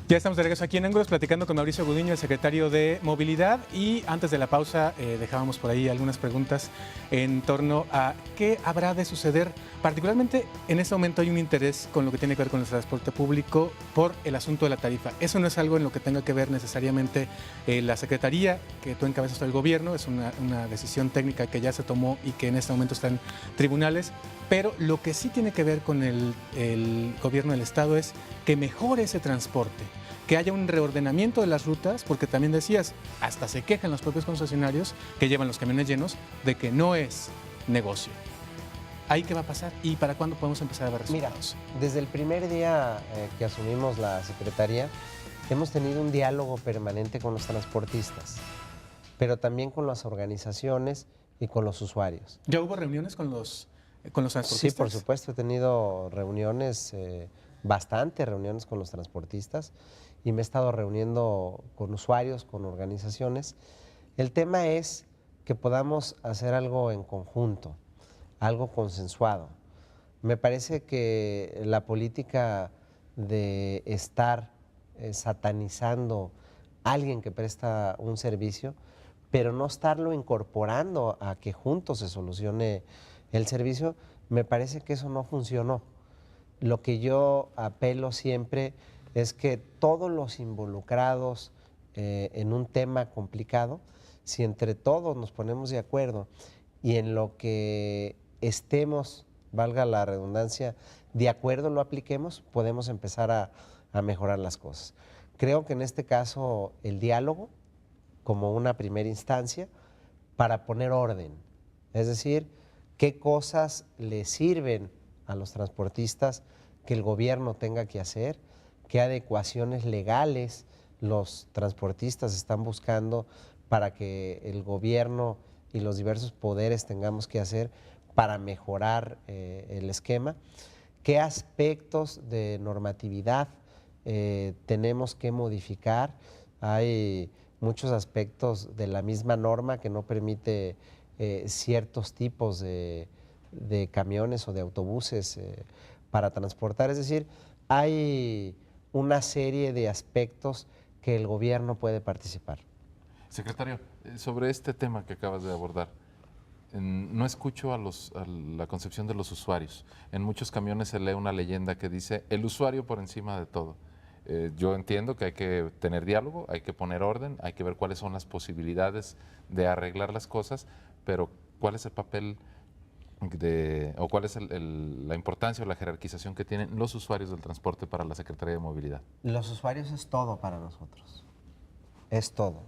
Ya estamos de regreso aquí en Ángulos platicando con Mauricio Gudiño, el secretario de Movilidad, y antes de la pausa dejábamos por ahí algunas preguntas en torno a qué habrá de suceder. Particularmente en este momento hay un interés con lo que tiene que ver con el transporte público por el asunto de la tarifa. Eso no es algo en lo que tenga que ver necesariamente la Secretaría, que tú encabezas el gobierno, es una decisión técnica que ya se tomó y que en este momento está en tribunales, pero lo que sí tiene que ver con el gobierno del Estado es que mejore ese transporte, que haya un reordenamiento de las rutas, porque también decías, hasta se quejan los propios concesionarios que llevan los camiones llenos de que no es negocio. ¿Ahí qué va a pasar? ¿Y para cuándo podemos empezar a ver resultados? Mira, desde el primer día que asumimos la Secretaría, hemos tenido un diálogo permanente con los transportistas, pero también con las organizaciones y con los usuarios. ¿Ya hubo reuniones con los transportistas? Sí, por supuesto, he tenido reuniones, bastantes reuniones con los transportistas y me he estado reuniendo con usuarios, con organizaciones. El tema es que podamos hacer algo en conjunto, algo consensuado. Me parece que la política de estar satanizando a alguien que presta un servicio, pero no estarlo incorporando a que juntos se solucione el servicio, me parece que eso no funcionó. Lo que yo apelo siempre es que todos los involucrados en un tema complicado, si entre todos nos ponemos de acuerdo y en lo que estemos, valga la redundancia, de acuerdo lo apliquemos, podemos empezar a mejorar las cosas. Creo que en este caso el diálogo como una primera instancia para poner orden, es decir, qué cosas le sirven a los transportistas que el gobierno tenga que hacer, qué adecuaciones legales los transportistas están buscando para que el gobierno y los diversos poderes tengamos que hacer para mejorar el esquema, qué aspectos de normatividad tenemos que modificar. Hay muchos aspectos de la misma norma que no permite ciertos tipos de camiones o de autobuses para transportar. Es decir, hay una serie de aspectos que el gobierno puede participar. Secretario, sobre este tema que acabas de abordar, no escucho a la concepción de los usuarios. En muchos camiones se lee una leyenda que dice el usuario por encima de todo. Yo entiendo que hay que tener diálogo, hay que poner orden, hay que ver cuáles son las posibilidades de arreglar las cosas, pero ¿cuál es el papel o cuál es la importancia o la jerarquización que tienen los usuarios del transporte para la Secretaría de Movilidad? Los usuarios es todo para nosotros, es todo.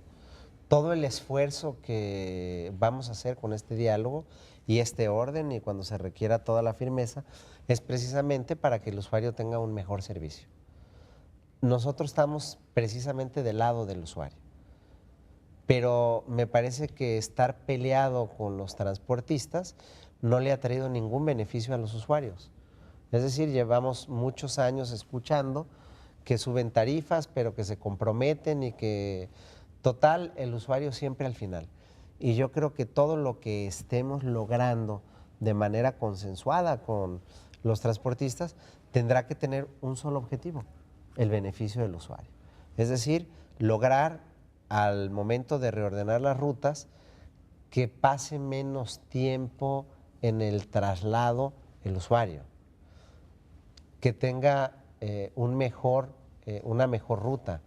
Todo el esfuerzo que vamos a hacer con este diálogo y este orden y cuando se requiera toda la firmeza es precisamente para que el usuario tenga un mejor servicio. Nosotros estamos precisamente del lado del usuario, pero me parece que estar peleado con los transportistas no le ha traído ningún beneficio a los usuarios. Es decir, llevamos muchos años escuchando que suben tarifas, pero que se comprometen y que, total, el usuario siempre al final. Y yo creo que todo lo que estemos logrando de manera consensuada con los transportistas tendrá que tener un solo objetivo, el beneficio del usuario. Es decir, lograr al momento de reordenar las rutas que pase menos tiempo en el traslado el usuario, que tenga una mejor ruta,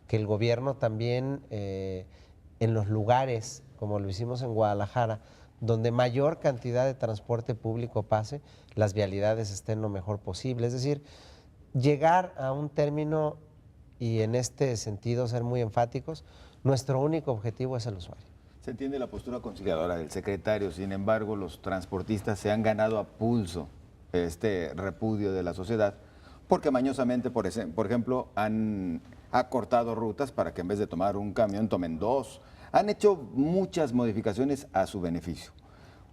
que el gobierno también en los lugares, como lo hicimos en Guadalajara, donde mayor cantidad de transporte público pase, las vialidades estén lo mejor posible. Es decir, llegar a un término y en este sentido ser muy enfáticos, nuestro único objetivo es el usuario. Se entiende la postura conciliadora del secretario, sin embargo, los transportistas se han ganado a pulso este repudio de la sociedad, porque mañosamente, por ejemplo, han acortado rutas para que en vez de tomar un camión tomen dos. Han hecho muchas modificaciones a su beneficio.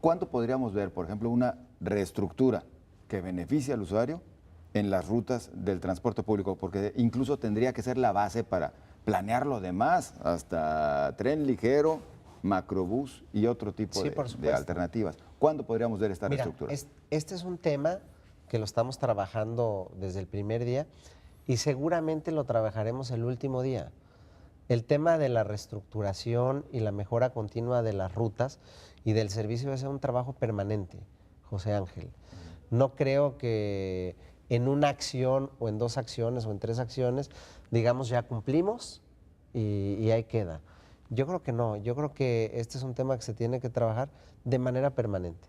¿Cuándo podríamos ver, por ejemplo, una reestructura que beneficie al usuario en las rutas del transporte público? Porque incluso tendría que ser la base para planear lo demás, hasta tren ligero, macrobús y otro tipo de alternativas. ¿Cuándo podríamos ver esta reestructura? Este es un tema que lo estamos trabajando desde el primer día y seguramente lo trabajaremos el último día. El tema de la reestructuración y la mejora continua de las rutas y del servicio debe ser un trabajo permanente, José Ángel. No creo que en una acción o en 2 acciones o en 3 acciones, digamos, ya cumplimos y ahí queda. Yo creo que no, yo creo que este es un tema que se tiene que trabajar de manera permanente,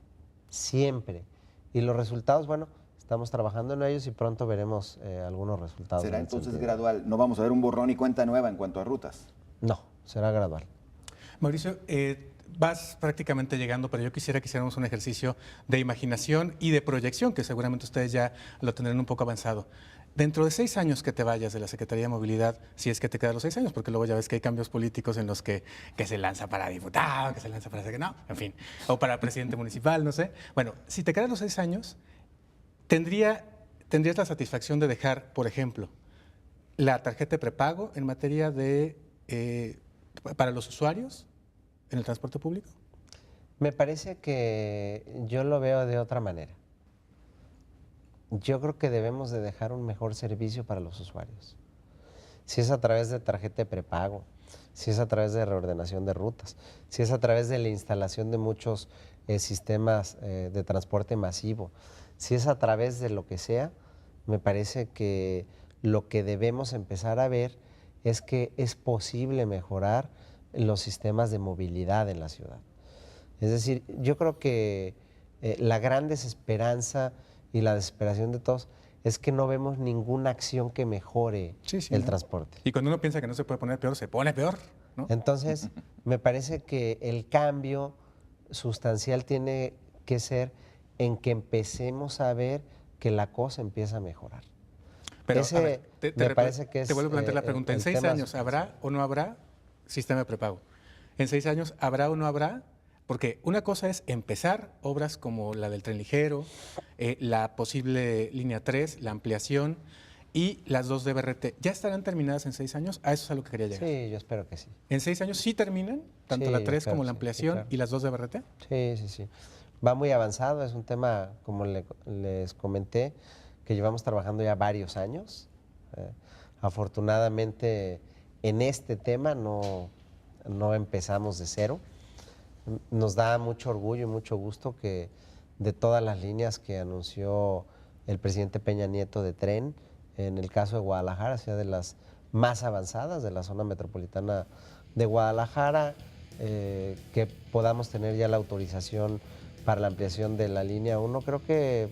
siempre. Y los resultados, bueno, estamos trabajando en ellos y pronto veremos algunos resultados. ¿Será en ese entonces sentido. gradual? ¿No vamos a ver un borrón y cuenta nueva en cuanto a rutas? No, será gradual. Mauricio, vas prácticamente llegando, pero yo quisiera que hiciéramos un ejercicio de imaginación y de proyección, que seguramente ustedes ya lo tendrán un poco avanzado. Dentro de 6 años que te vayas de la Secretaría de Movilidad, si es que te quedan los 6 años, porque luego ya ves que hay cambios políticos en los que se lanza para diputado, que se lanza para... No, en fin, o para presidente municipal, no sé. Bueno, si te quedan los 6 años, tendrías la satisfacción de dejar, por ejemplo, la tarjeta de prepago en materia de para los usuarios en el transporte público. Me parece que yo lo veo de otra manera. Yo creo que debemos de dejar un mejor servicio para los usuarios. Si es a través de tarjeta de prepago, si es a través de reordenación de rutas, si es a través de la instalación de muchos sistemas de transporte masivo, si es a través de lo que sea, me parece que lo que debemos empezar a ver es que es posible mejorar los sistemas de movilidad en la ciudad. Es decir, yo creo que la gran desesperanza y la desesperación de todos es que no vemos ninguna acción que mejore el ¿no? transporte. Y cuando uno piensa que no se puede poner peor, se pone peor, ¿no? Entonces, me parece que el cambio sustancial tiene que ser en que empecemos a ver que la cosa empieza a mejorar. Pero Ese a ver, me parece que es te vuelvo a plantear la pregunta. ¿En el 6 tema años habrá o no habrá sistema de prepago? ¿En 6 años habrá o no habrá? Porque una cosa es empezar obras como la del tren ligero, la posible línea 3, la ampliación y las 2 de BRT. ¿Ya estarán terminadas en 6 años? A eso es a lo que quería llegar. Sí, yo espero que sí. ¿En 6 años sí terminan? Tanto Sí, la yo 3 espero como que la sí, ampliación claro. y las 2 de BRT. Sí, sí, sí. Va muy avanzado, es un tema, como les comenté, que llevamos trabajando ya varios años. Afortunadamente, en este tema no empezamos de cero. Nos da mucho orgullo y mucho gusto que de todas las líneas que anunció el presidente Peña Nieto de tren, en el caso de Guadalajara, sea de las más avanzadas de la zona metropolitana de Guadalajara, que podamos tener ya la autorización para la ampliación de la línea 1. Creo que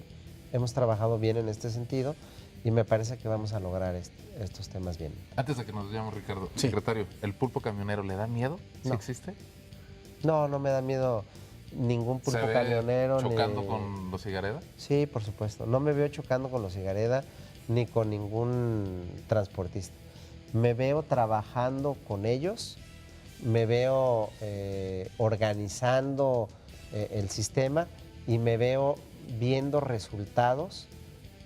hemos trabajado bien en este sentido y me parece que vamos a lograr estos temas bien. Antes de que nos vayamos, Ricardo, Sí. secretario, ¿el pulpo camionero le da miedo? ¿Sí No. existe? No, no me da miedo ningún ¿Se pulpo ve camionero. chocando ni- con los Higareda? Sí, por supuesto. No me veo chocando con los Higareda ni con ningún transportista. Me veo trabajando con ellos, me veo organizando el sistema y me veo viendo resultados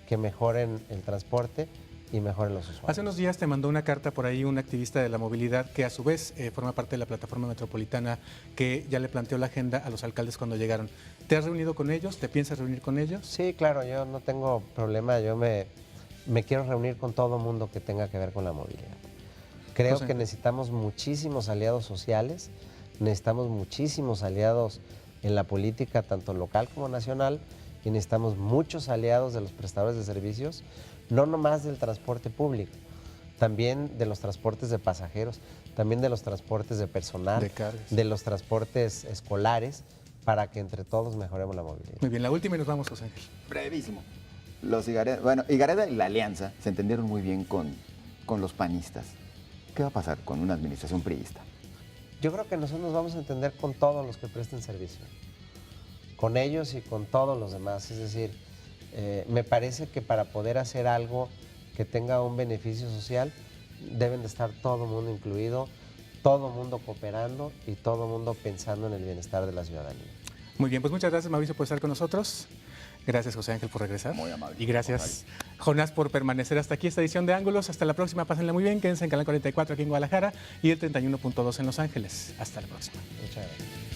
que mejoren el transporte y mejoren los usuarios. Hace unos días te mandó una carta por ahí un activista de la movilidad que a su vez forma parte de la plataforma metropolitana que ya le planteó la agenda a los alcaldes cuando llegaron. ¿Te has reunido con ellos? ¿Te piensas reunir con ellos? Sí, claro, yo no tengo problema, yo me quiero reunir con todo mundo que tenga que ver con la movilidad. Creo José. que necesitamos muchísimos aliados sociales, necesitamos muchísimos aliados en la política, tanto local como nacional, y necesitamos muchos aliados de los prestadores de servicios, no nomás del transporte público, también de los transportes de pasajeros, también de los transportes de personal, De cargas. de los transportes escolares, para que entre todos mejoremos la movilidad. Muy bien, la última y nos vamos, José Ángel. Brevísimo. Los Higareda, bueno, Higareda y la Alianza se entendieron muy bien con los panistas. ¿Qué va a pasar con una administración priista? Yo creo que nosotros nos vamos a entender con todos los que presten servicio, con ellos y con todos los demás. Es decir, me parece que para poder hacer algo que tenga un beneficio social, deben de estar todo el mundo incluido, todo el mundo cooperando y todo el mundo pensando en el bienestar de la ciudadanía. Muy bien, pues muchas gracias, Mauricio, por estar con nosotros. Gracias, José Ángel, por regresar. Muy amable. Y gracias, Jonás, por permanecer hasta aquí esta edición de Ángulos. Hasta la próxima, pásenla muy bien. Quédense en Canal 44 aquí en Guadalajara y el 31.2 en Los Ángeles. Hasta la próxima. Muchas gracias.